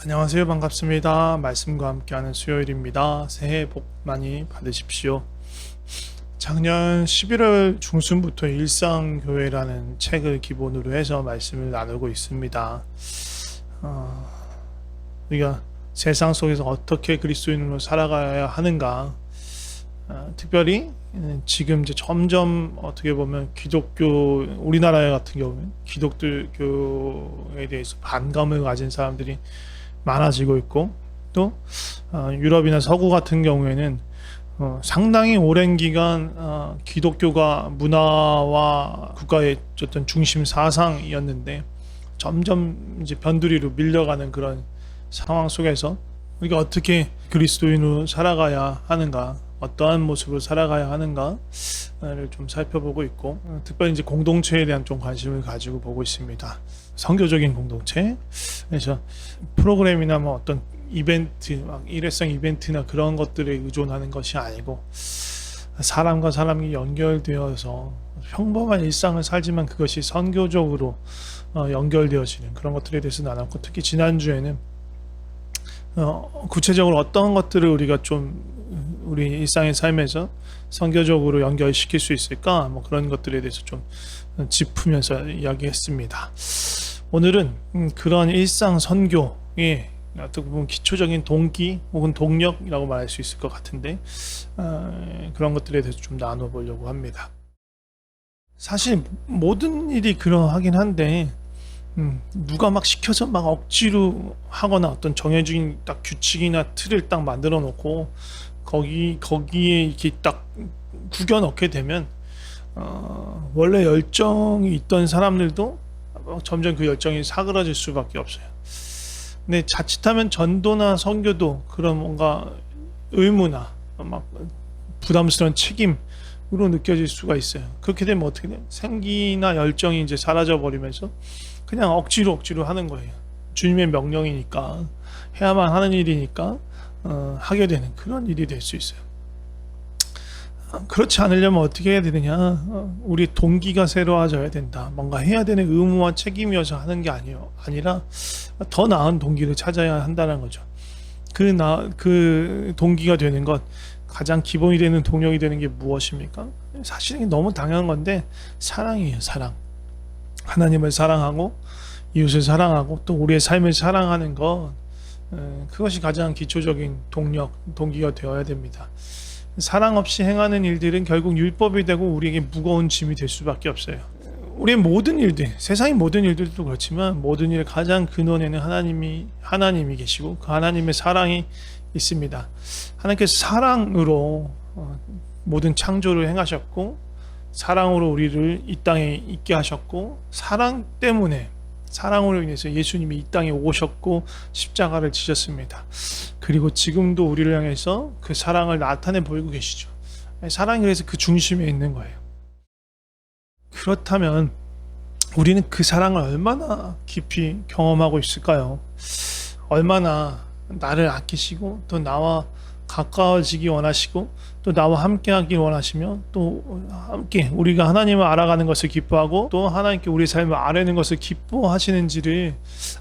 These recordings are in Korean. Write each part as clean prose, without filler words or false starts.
안녕하세요. 반갑습니다. 말씀과 함께하는 수요일입니다. 새해 복 많이 받으십시오. 작년 11월 중순부터 일상교회라는 책을 기본으로 해서 말씀을 나누고 있습니다. 우리가 세상 속에서 어떻게 그리스도인으로 살아가야 하는가, 특별히 지금 이제 점점 어떻게 보면 기독교, 우리나라 같은 경우는 기독교에 대해서 반감을 가진 사람들이 많아지고 있고, 또 유럽이나 서구 같은 경우에는 상당히 오랜 기간 기독교가 문화와 국가의 어떤 중심 사상이었는데 점점 이제 변두리로 밀려가는 그런 상황 속에서 우리가 어떻게 그리스도인으로 살아가야 하는가, 어떠한 모습으로 살아가야 하는가를 좀 살펴보고 있고, 특별히 이제 공동체에 대한 좀 관심을 가지고 보고 있습니다. 선교적인 공동체. 그래서 프로그램이나 뭐 어떤 이벤트, 막 일회성 이벤트나 그런 것들에 의존하는 것이 아니고, 사람과 사람이 연결되어서 평범한 일상을 살지만 그것이 선교적으로 연결되어지는 그런 것들에 대해서 나눴고, 특히 지난주에는 구체적으로 어떤 것들을 우리가 좀 우리 일상의 삶에서 선교적으로 연결시킬 수 있을까, 뭐 그런 것들에 대해서 좀 짚으면서 이야기했습니다. 오늘은 그런 일상 선교의 어떻게 보면 기초적인 동기 혹은 동력이라고 말할 수 있을 것 같은데, 그런 것들에 대해서 좀 나눠보려고 합니다. 사실 모든 일이 그러하긴 한데, 누가 막 시켜서 막 억지로 하거나 어떤 정해진 딱 규칙이나 틀을 딱 만들어 놓고 거기에 이렇게 딱 구겨 넣게 되면 원래 열정이 있던 사람들도 점점 그 열정이 사그라질 수밖에 없어요. 근데 자칫하면 전도나 선교도 그런 뭔가 의무나 막 부담스러운 책임으로 느껴질 수가 있어요. 그렇게 되면 어떻게 돼요? 생기나 열정이 이제 사라져 버리면서 그냥 억지로 하는 거예요. 주님의 명령이니까, 해야만 하는 일이니까 하게 되는 그런 일이 될 수 있어요. 그렇지 않으려면 어떻게 해야 되느냐? 우리 동기가 새로워져야 된다. 뭔가 해야 되는 의무와 책임이어서 하는 게 아니라 더 나은 동기를 찾아야 한다는 거죠. 그 동기가 되는 것, 가장 기본이 되는 동력이 되는 게 무엇입니까? 사실은 너무 당연한 건데, 사랑이에요. 사랑. 하나님을 사랑하고 이웃을 사랑하고 또 우리의 삶을 사랑하는 것, 그것이 가장 기초적인 동기가 되어야 됩니다. 사랑 없이 행하는 일들은 결국 율법이 되고 우리에게 무거운 짐이 될 수밖에 없어요. 우리의 모든 일들, 세상의 모든 일들도 그렇지만 모든 일의 가장 근원에는 하나님이 계시고 그 하나님의 사랑이 있습니다. 하나님께서 사랑으로 모든 창조를 행하셨고, 사랑으로 우리를 이 땅에 있게 하셨고, 사랑으로 인해서 예수님이 이 땅에 오셨고 십자가를 지셨습니다. 그리고 지금도 우리를 향해서 그 사랑을 나타내 보이고 계시죠. 사랑이 그래서 그 중심에 있는 거예요. 그렇다면 우리는 그 사랑을 얼마나 깊이 경험하고 있을까요? 얼마나 나를 아끼시고 또 나와 가까워지기 원하시고 또 나와 함께 하길 원하시며, 또 함께 우리가 하나님을 알아가는 것을 기뻐하고 또 하나님께 우리 삶을 아뢰는 것을 기뻐하시는지를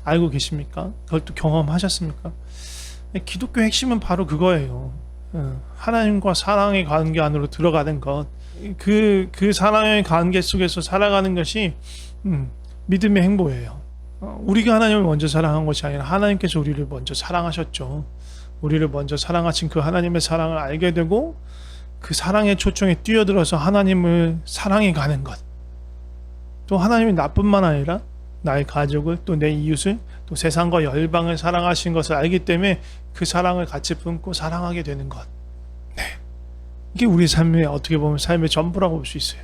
알고 계십니까? 그걸 또 경험하셨습니까? 기독교 핵심은 바로 그거예요. 하나님과 사랑의 관계 안으로 들어가는 것, 그 사랑의 관계 속에서 살아가는 것이 믿음의 행보예요. 우리가 하나님을 먼저 사랑한 것이 아니라 하나님께서 우리를 먼저 사랑하셨죠. 우리를 먼저 사랑하신 그 하나님의 사랑을 알게 되고 그 사랑의 초청에 뛰어들어서 하나님을 사랑해 가는 것, 또 하나님이 나뿐만 아니라 나의 가족을, 또 내 이웃을, 또 세상과 열방을 사랑하신 것을 알기 때문에 그 사랑을 같이 품고 사랑하게 되는 것, 이게 우리 삶의, 어떻게 보면 삶의 전부라고 볼 수 있어요.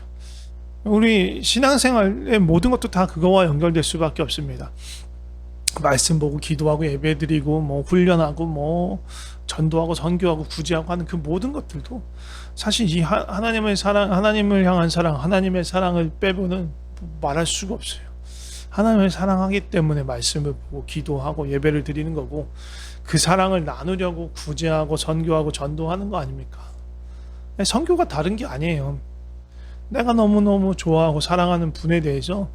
우리 신앙생활의 모든 것도 다 그거와 연결될 수밖에 없습니다. 말씀 보고 기도하고 예배드리고 뭐 훈련하고 뭐 전도하고 선교하고 구제하고 하는 그 모든 것들도 사실 이 하나님의 사랑, 하나님을 향한 사랑, 하나님의 사랑을 빼고는 말할 수가 없어요. 하나님을 사랑하기 때문에 말씀을 보고 기도하고 예배를 드리는 거고, 그 사랑을 나누려고 구제하고 선교하고 전도하는 거 아닙니까? 선교가 다른 게 아니에요. 내가 너무너무 좋아하고 사랑하는 분에 대해서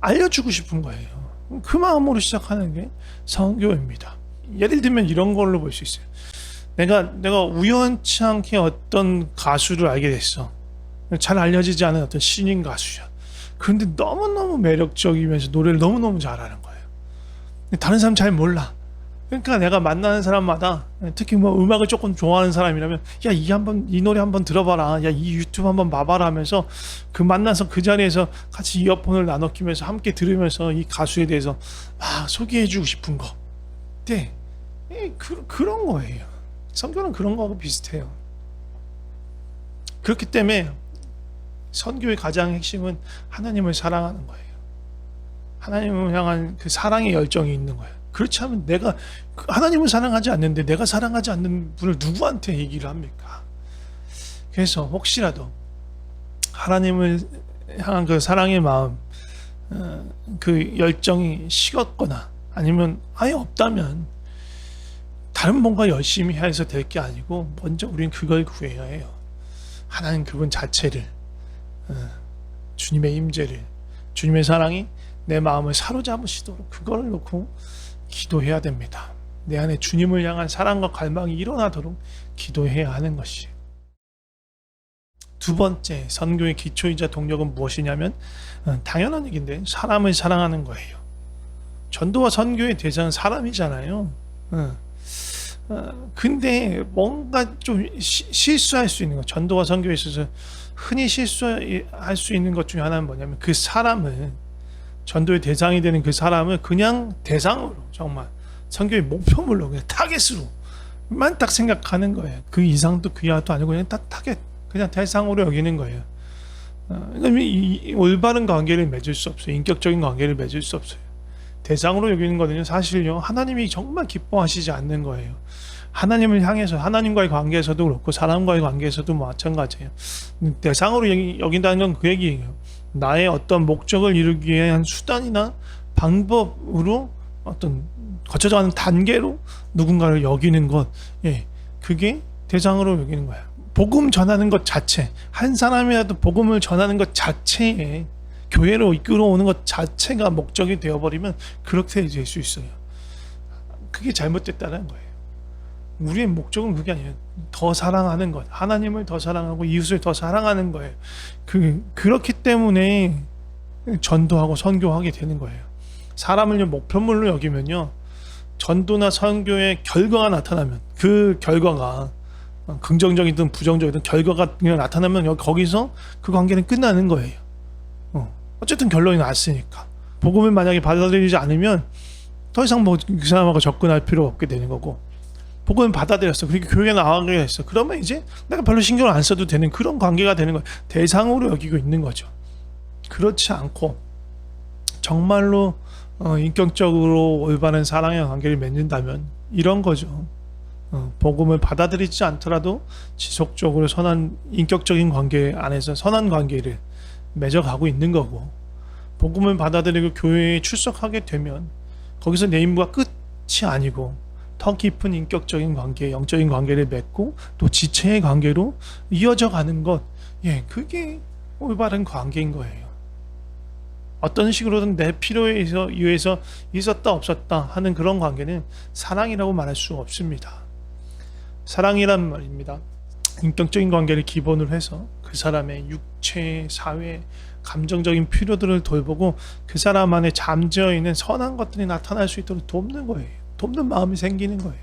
알려주고 싶은 거예요. 그 마음으로 시작하는 게 선교입니다. 예를 들면 이런 걸로 볼 수 있어요. 내가 우연치 않게 어떤 가수를 알게 됐어. 잘 알려지지 않은 어떤 신인 가수야. 그런데 너무너무 매력적이면서 노래를 너무너무 잘하는 거예요. 다른 사람 잘 몰라. 그러니까 내가 만나는 사람마다, 특히 뭐 음악을 조금 좋아하는 사람이라면, 야, 이 노래 한번 들어봐라, 야, 이 유튜브 한번 봐봐라 하면서, 그 만나서 그 자리에서 같이 이어폰을 나눠 끼면서 함께 들으면서 이 가수에 대해서 막 소개해주고 싶은 거. 네, 그런 거예요. 선교는 그런 거하고 비슷해요. 그렇기 때문에 선교의 가장 핵심은 하나님을 사랑하는 거예요. 하나님을 향한 그 사랑의 열정이 있는 거예요. 그렇지 않으면 내가 하나님을 사랑하지 않는데 내가 사랑하지 않는 분을 누구한테 얘기를 합니까? 그래서 혹시라도 하나님을 향한 그 사랑의 마음, 그 열정이 식었거나 아니면 아예 없다면 다른 뭔가 열심히 해서 될 게 아니고 먼저 우리는 그걸 구해야 해요. 하나님 그분 자체를, 주님의 임재를, 주님의 사랑이 내 마음을 사로잡으시도록 그걸 놓고 기도해야 됩니다. 내 안에 주님을 향한 사랑과 갈망이 일어나도록 기도해야 하는 것이. 두 번째 선교의 기초이자 동력은 무엇이냐면, 당연한 얘기인데 사람을 사랑하는 거예요. 전도와 선교의 대상은 사람이잖아요. 근데 뭔가 좀 실수할 수 있는 것, 전도와 선교에 있어서 흔히 실수할 수 있는 것 중에 하나는 뭐냐면, 그 사람을, 전도의 대상이 되는 그 사람을 그냥 대상으로, 정말 선교의 목표물로, 그냥 타겟으로만 딱 생각하는 거예요. 그 이상도 그 이하도 아니고 그냥 딱 타겟, 그냥 대상으로 여기는 거예요. 그러니까 이 올바른 관계를 맺을 수 없어요. 인격적인 관계를 맺을 수 없어요. 대상으로 여기는 거는요, 사실요, 하나님이 정말 기뻐하시지 않는 거예요. 하나님을 향해서, 하나님과의 관계에서도 그렇고 사람과의 관계에서도 마찬가지예요. 대상으로 여긴다는 건 그 얘기예요. 나의 어떤 목적을 이루기 위한 수단이나 방법으로, 어떤 거쳐져 가는 단계로 누군가를 여기는 것, 그게 대상으로 여기는 거예요. 복음 전하는 것 자체, 한 사람이라도 복음을 전하는 것 자체에, 교회로 이끌어오는 것 자체가 목적이 되어버리면 그렇게 될 수 있어요. 그게 잘못됐다는 거예요. 우리의 목적은 그게 아니에요. 더 사랑하는 것, 하나님을 더 사랑하고 이웃을 더 사랑하는 거예요. 그렇기 때문에 전도하고 선교하게 되는 거예요. 사람을 목표물로 여기면요, 전도나 선교의 결과가 나타나면, 그 결과가 긍정적이든 부정적이든 결과가 그냥 나타나면 거기서 그 관계는 끝나는 거예요. 어쨌든 결론이 났으니까. 복음을 만약에 받아들이지 않으면 더 이상 그 사람하고 접근할 필요가 없게 되는 거고, 복음을 받아들였어, 그렇게 교회에 나가게 됐어, 그러면 이제 내가 별로 신경을 안 써도 되는 그런 관계가 되는 거예요. 대상으로 여기고 있는 거죠. 그렇지 않고 정말로 인격적으로 올바른 사랑의 관계를 맺는다면 이런 거죠. 복음을 받아들이지 않더라도 지속적으로 선한 인격적인 관계 안에서 선한 관계를 맺어가고 있는 거고, 복음을 받아들이고 교회에 출석하게 되면 거기서 내 임무가 끝이 아니고 더 깊은 인격적인 관계, 영적인 관계를 맺고 또 지체의 관계로 이어져 가는 것, 그게 올바른 관계인 거예요. 어떤 식으로든 내 필요에 의해서 있었다 없었다 하는 그런 관계는 사랑이라고 말할 수 없습니다. 사랑이란 말입니다, 인격적인 관계를 기본으로 해서 그 사람의 육체, 사회, 감정적인 필요들을 돌보고 그 사람 안에 잠재어 있는 선한 것들이 나타날 수 있도록 돕는 거예요. 돕는 마음이 생기는 거예요.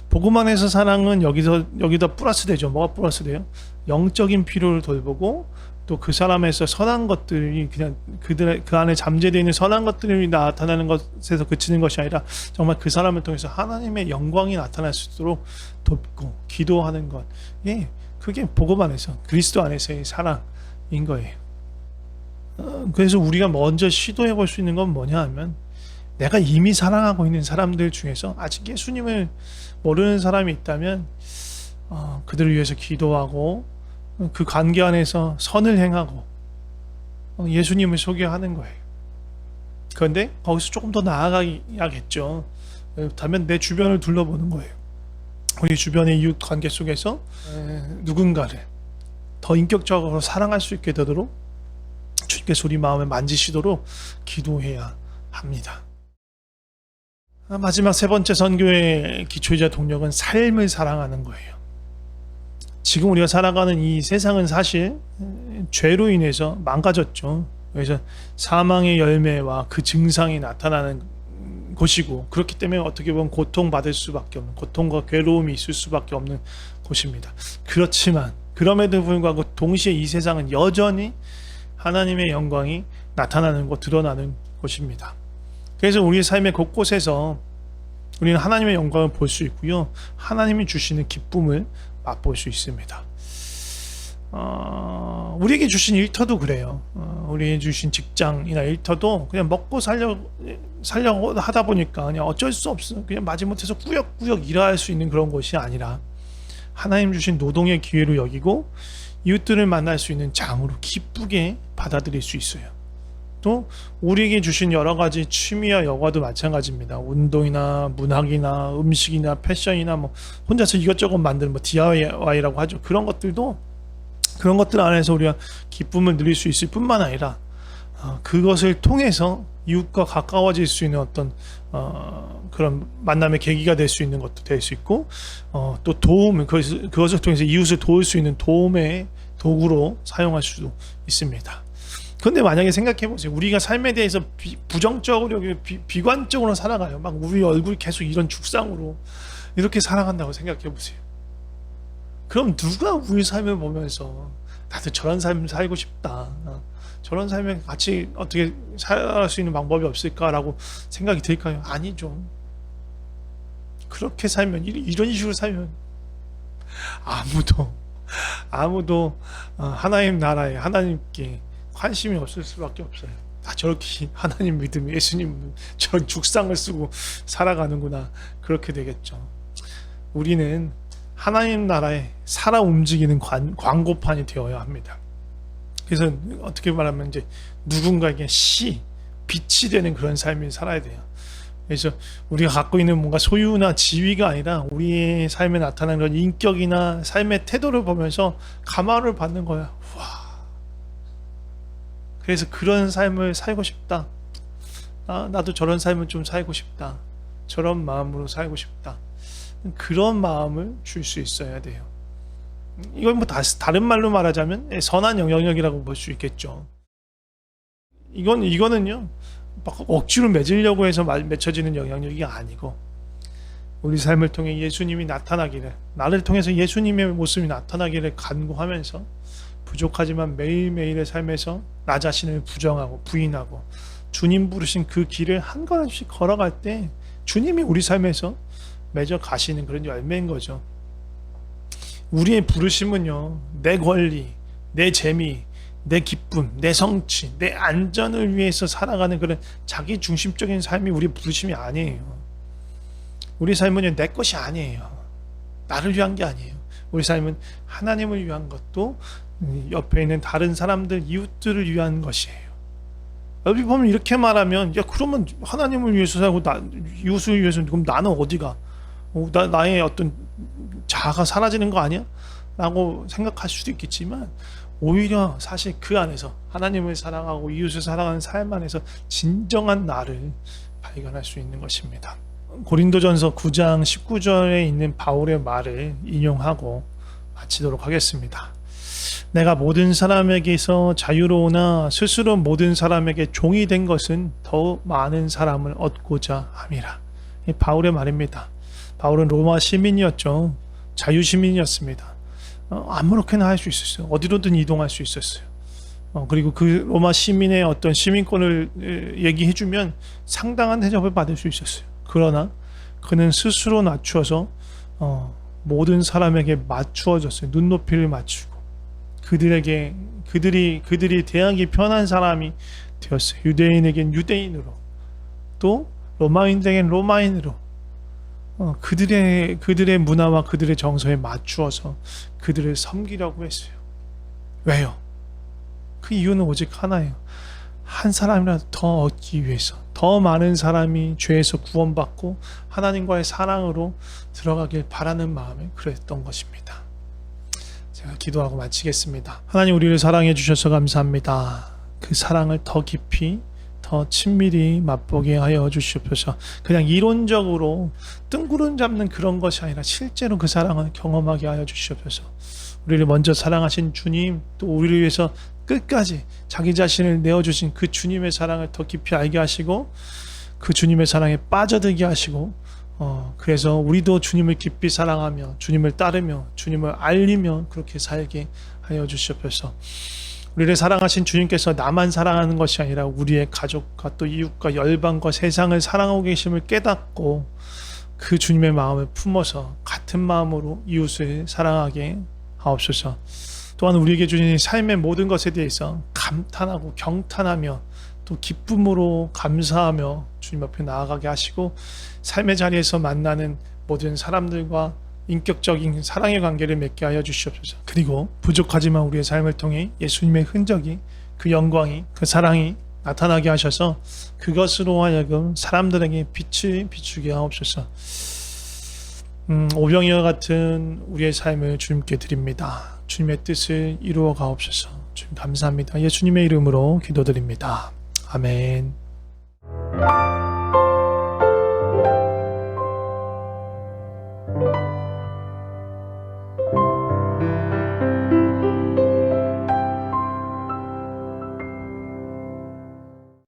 복음 안에서 사랑은 여기다 플러스 되죠. 뭐가 플러스 돼요? 영적인 필요를 돌보고 또 그 사람에서 선한 것들이 그냥 그 안에 잠재되어 있는 선한 것들이 나타나는 것에서 그치는 것이 아니라 정말 그 사람을 통해서 하나님의 영광이 나타날 수 있도록 돕고 기도하는 것, 그게 복음 안에서, 그리스도 안에서의 사랑인 거예요. 그래서 우리가 먼저 시도해 볼 수 있는 건 뭐냐 하면, 내가 이미 사랑하고 있는 사람들 중에서 아직 예수님을 모르는 사람이 있다면 그들을 위해서 기도하고 그 관계 안에서 선을 행하고 예수님을 소개하는 거예요. 그런데 거기서 조금 더 나아가야겠죠. 그렇다면 내 주변을 둘러보는 거예요. 우리 주변의 이웃 관계 속에서 누군가를 더 인격적으로 사랑할 수 있게 되도록 주님께서 우리 마음을 만지시도록 기도해야 합니다. 마지막 세 번째 선교의 기초이자 동력은 삶을 사랑하는 거예요. 지금 우리가 살아가는 이 세상은 사실 죄로 인해서 망가졌죠. 그래서 사망의 열매와 그 증상이 나타나는 곳이고, 그렇기 때문에 어떻게 보면 고통받을 수밖에 없는, 고통과 괴로움이 있을 수밖에 없는 곳입니다. 그렇지만 그럼에도 불구하고 동시에 이 세상은 여전히 하나님의 영광이 나타나는 곳, 드러나는 곳입니다. 그래서 우리의 삶의 곳곳에서 우리는 하나님의 영광을 볼 수 있고요, 하나님이 주시는 기쁨을 맛볼 수 있습니다. 우리에게 주신 일터도 그래요. 우리에게 주신 직장이나 일터도 그냥 먹고 살려고 하다 보니까 그냥 어쩔 수 없어, 그냥 마지못해서 꾸역꾸역 일할 수 있는 그런 곳이 아니라 하나님 주신 노동의 기회로 여기고 이웃들을 만날 수 있는 장으로 기쁘게 받아들일 수 있어요. 또 우리에게 주신 여러 가지 취미와 여가도 마찬가지입니다. 운동이나 문학이나 음식이나 패션이나 뭐 혼자서 이것저것 만드는 뭐 DIY라고 하죠. 그런 것들 안에서 우리가 기쁨을 누릴 수 있을 뿐만 아니라 그것을 통해서 이웃과 가까워질 수 있는 어떤 그런 만남의 계기가 될 수 있는 것도 될 수 있고, 또 도움, 그것을 통해서 이웃을 도울 수 있는 도움의 도구로 사용할 수도 있습니다. 그런데 만약에 생각해 보세요. 우리가 삶에 대해서 부정적으로, 비관적으로 살아가요. 막 우리 얼굴이 계속 이런 죽상으로 이렇게 살아간다고 생각해 보세요. 그럼 누가 우리 삶을 보면서 나도 저런 삶을 살고 싶다, 저런 삶에 같이 어떻게 살아갈 수 있는 방법이 없을까라고 생각이 들까요? 아니죠. 그렇게 살면, 이런 식으로 살면 아무도 하나님 나라에, 하나님께 관심이 없을 수밖에 없어요. 다 저렇게 하나님 믿으면, 예수님 저런 죽상을 쓰고 살아가는구나, 그렇게 되겠죠. 우리는 하나님 나라에 살아 움직이는 광고판이 되어야 합니다. 그래서 어떻게 말하면 이제 누군가에게 빛이 되는 그런 삶을 살아야 돼요. 그래서 우리가 갖고 있는 뭔가 소유나 지위가 아니라 우리의 삶에 나타나는 그런 인격이나 삶의 태도를 보면서 감화를 받는 거야. 와, 그래서 그런 삶을 살고 싶다. 나도 저런 삶을 좀 살고 싶다. 저런 마음으로 살고 싶다. 그런 마음을 줄 수 있어야 돼요. 이건 뭐 다른 말로 말하자면 선한 영향력이라고 볼 수 있겠죠. 이거는요, 막 억지로 맺으려고 해서 맺혀지는 영향력이 아니고, 우리 삶을 통해 예수님이 나타나기를, 나를 통해서 예수님의 모습이 나타나기를 간구하면서 부족하지만 매일매일의 삶에서 나 자신을 부정하고 부인하고 주님 부르신 그 길을 한 걸음씩 걸어갈 때 주님이 우리 삶에서 맺어 가시는 그런 열매인 거죠. 우리의 부르심은요, 내 권리, 내 재미, 내 기쁨, 내 성취, 내 안전을 위해서 살아가는 그런 자기 중심적인 삶이 우리 부르심이 아니에요. 우리 삶은요, 내 것이 아니에요. 나를 위한 게 아니에요. 우리 삶은 하나님을 위한 것도 옆에 있는 다른 사람들, 이웃들을 위한 것이에요. 여기 보면 이렇게 말하면, 야, 그러면 하나님을 위해서 살고 이웃을 위해서, 그럼 나는 어디가? 나의 어떤 자아가 사라지는 거 아니야? 라고 생각할 수도 있겠지만, 오히려 사실 그 안에서 하나님을 사랑하고 이웃을 사랑하는 삶 안에서 진정한 나를 발견할 수 있는 것입니다. 고린도전서 9장 19절에 있는 바울의 말을 인용하고 마치도록 하겠습니다. 내가 모든 사람에게서 자유로우나 스스로 모든 사람에게 종이 된 것은 더 많은 사람을 얻고자 함이라. 이 바울의 말입니다. 바울은 로마 시민이었죠. 자유시민이었습니다. 아무렇게나 할 수 있었어요. 어디로든 이동할 수 있었어요. 그리고 그 로마 시민의 어떤 시민권을 얘기해주면 상당한 대접을 받을 수 있었어요. 그러나 그는 스스로 낮추어서 모든 사람에게 맞추어졌어요. 눈높이를 맞추고 그들이 대하기 편한 사람이 되었어요. 유대인에겐 유대인으로, 또 로마인에겐 로마인으로 그들의 문화와 그들의 정서에 맞추어서 그들을 섬기려고 했어요. 왜요? 그 이유는 오직 하나예요. 한 사람이라도 더 얻기 위해서 더 많은 사람이 죄에서 구원받고 하나님과의 사랑으로 들어가길 바라는 마음에 그랬던 것입니다. 제가 기도하고 마치겠습니다. 하나님, 우리를 사랑해 주셔서 감사합니다. 그 사랑을 더 깊이 더 친밀히 맛보게 하여 주시옵소서. 그냥 이론적으로 뜬구름 잡는 그런 것이 아니라 실제로 그 사랑을 경험하게 하여 주시옵소서. 우리를 먼저 사랑하신 주님, 또 우리를 위해서 끝까지 자기 자신을 내어주신 그 주님의 사랑을 더 깊이 알게 하시고 그 주님의 사랑에 빠져들게 하시고 그래서 우리도 주님을 깊이 사랑하며 주님을 따르며 주님을 알리며 그렇게 살게 하여 주시옵소서. 우리를 사랑하신 주님께서 나만 사랑하는 것이 아니라 우리의 가족과 또 이웃과 열방과 세상을 사랑하고 계심을 깨닫고 그 주님의 마음을 품어서 같은 마음으로 이웃을 사랑하게 하옵소서. 또한 우리에게 주신 삶의 모든 것에 대해서 감탄하고 경탄하며 또 기쁨으로 감사하며 주님 앞에 나아가게 하시고 삶의 자리에서 만나는 모든 사람들과 인격적인 사랑의 관계를 맺게 하여 주시옵소서. 그리고 부족하지만 우리의 삶을 통해 예수님의 흔적이, 그 영광이, 그 사랑이 나타나게 하셔서 그것으로 하여금 사람들에게 빛을 비추게 하옵소서. 오병이와 같은 우리의 삶을 주님께 드립니다. 주님의 뜻을 이루어 가옵소서. 주님 감사합니다. 예수님의 이름으로 기도드립니다. 아멘.